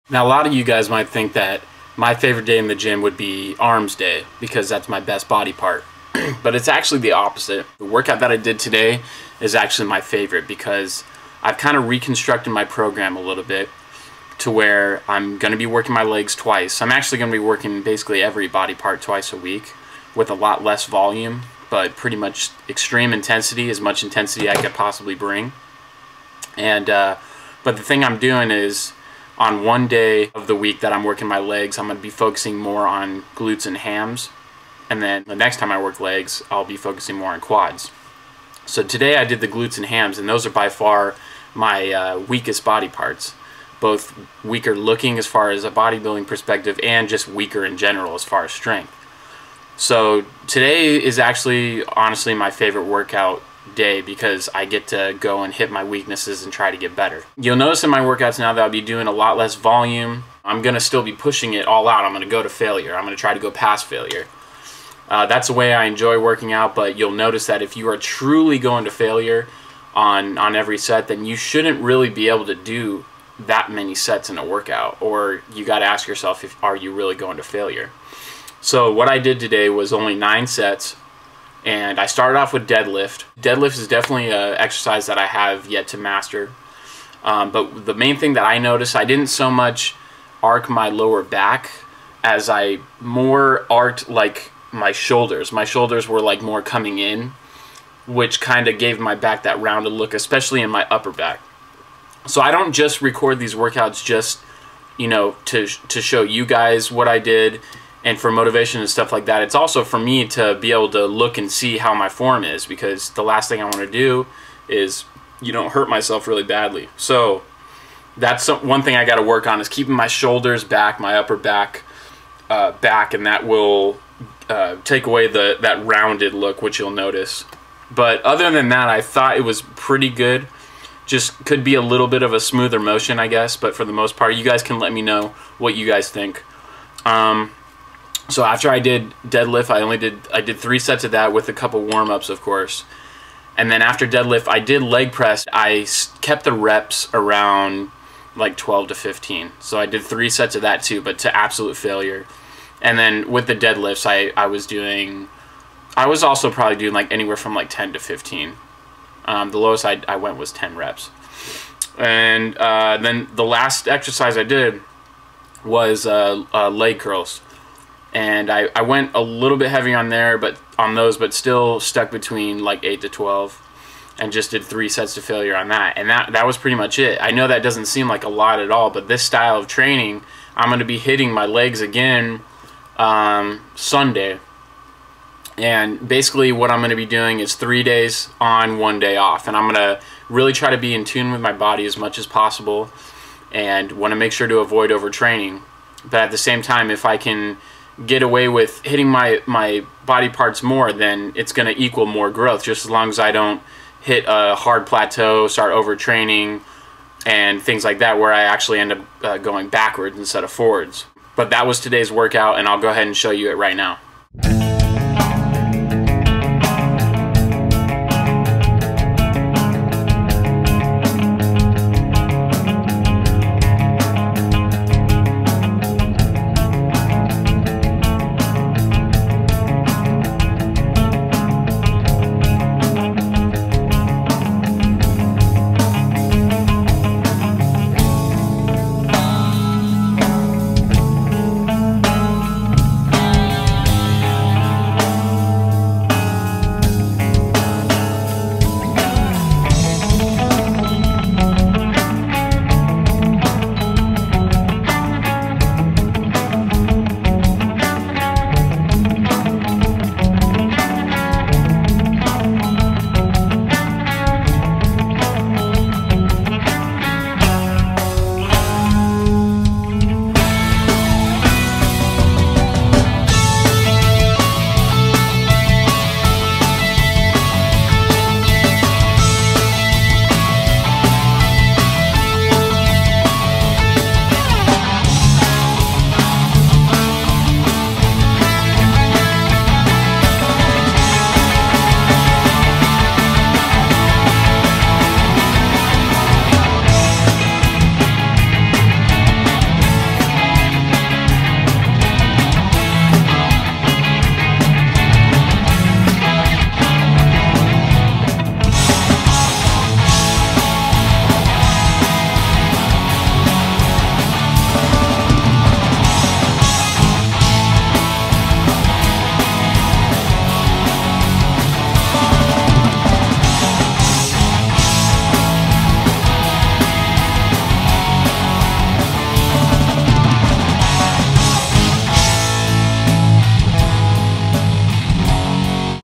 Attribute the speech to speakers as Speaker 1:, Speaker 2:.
Speaker 1: Now, a lot of you guys might think that my favorite day in the gym would be arms day because that's my best body part. But it's actually the opposite. The workout that I did today is actually my favorite because I've kind of reconstructed my program a little bit to where I'm going to be working my legs twice. I'm actually going to be working basically every body part twice a week with a lot less volume, but pretty much extreme intensity, as much intensity I could possibly bring. And but the thing I'm doing is, on one day of the week that I'm working my legs, I'm going to be focusing more on glutes and hams. And then the next time I work legs, I'll be focusing more on quads. So today I did the glutes and hams, and those are by far my weakest body parts. Both weaker looking as far as a bodybuilding perspective and just weaker in general as far as strength. So today is actually honestly my favorite workout day because I get to go and hit my weaknesses and try to get better. You'll notice in my workouts now that I'll be doing a lot less volume. I'm going to still be pushing it all out. I'm going to go to failure. I'm going to try to go past failure. That's the way I enjoy working out, but you'll notice that if you are truly going to failure on every set, then you shouldn't really be able to do that many sets in a workout, or you got to ask yourself, are you really going to failure? So what I did today was only 9 sets. And I started off with deadlift. Deadlift is definitely an exercise that I have yet to master. But the main thing that I noticed, I didn't so much arc my lower back as I more arced like my shoulders. My shoulders were like more coming in, which kind of gave my back that rounded look, especially in my upper back. So I don't just record these workouts just, you know, to show you guys what I did and for motivation and stuff like that. It's also for me to be able to look and see how my form is, because the last thing I want to do is, you know, hurt myself really badly. So that's one thing I got to work on, is keeping my shoulders back, my upper back back, and that will take away that rounded look, which you'll notice. But other than that, I thought it was pretty good. Just could be a little bit of a smoother motion, I guess, but for the most part, you guys can let me know what you guys think. So after I did deadlift, I did 3 sets of that with a couple warm-ups, of course. And then after deadlift, I did leg press. I kept the reps around like 12 to 15. So I did 3 sets of that too, but to absolute failure. And then with the deadlifts, I was also probably doing like anywhere from like 10 to 15. The lowest I went was 10 reps. And then the last exercise I did was leg curls. And I went a little bit heavy on those, but still stuck between like 8 to 12, and just did 3 sets to failure on that. And that was pretty much it. I know that doesn't seem like a lot at all, but this style of training, I'm going to be hitting my legs again Sunday. And basically what I'm going to be doing is 3 days on, 1 day off. And I'm going to really try to be in tune with my body as much as possible, and want to make sure to avoid overtraining. But at the same time, if I can get away with hitting my body parts more, then it's going to equal more growth, just as long as I don't hit a hard plateau, start overtraining, and things like that, where I actually end up going backwards instead of forwards. But that was today's workout, and I'll go ahead and show you it right now.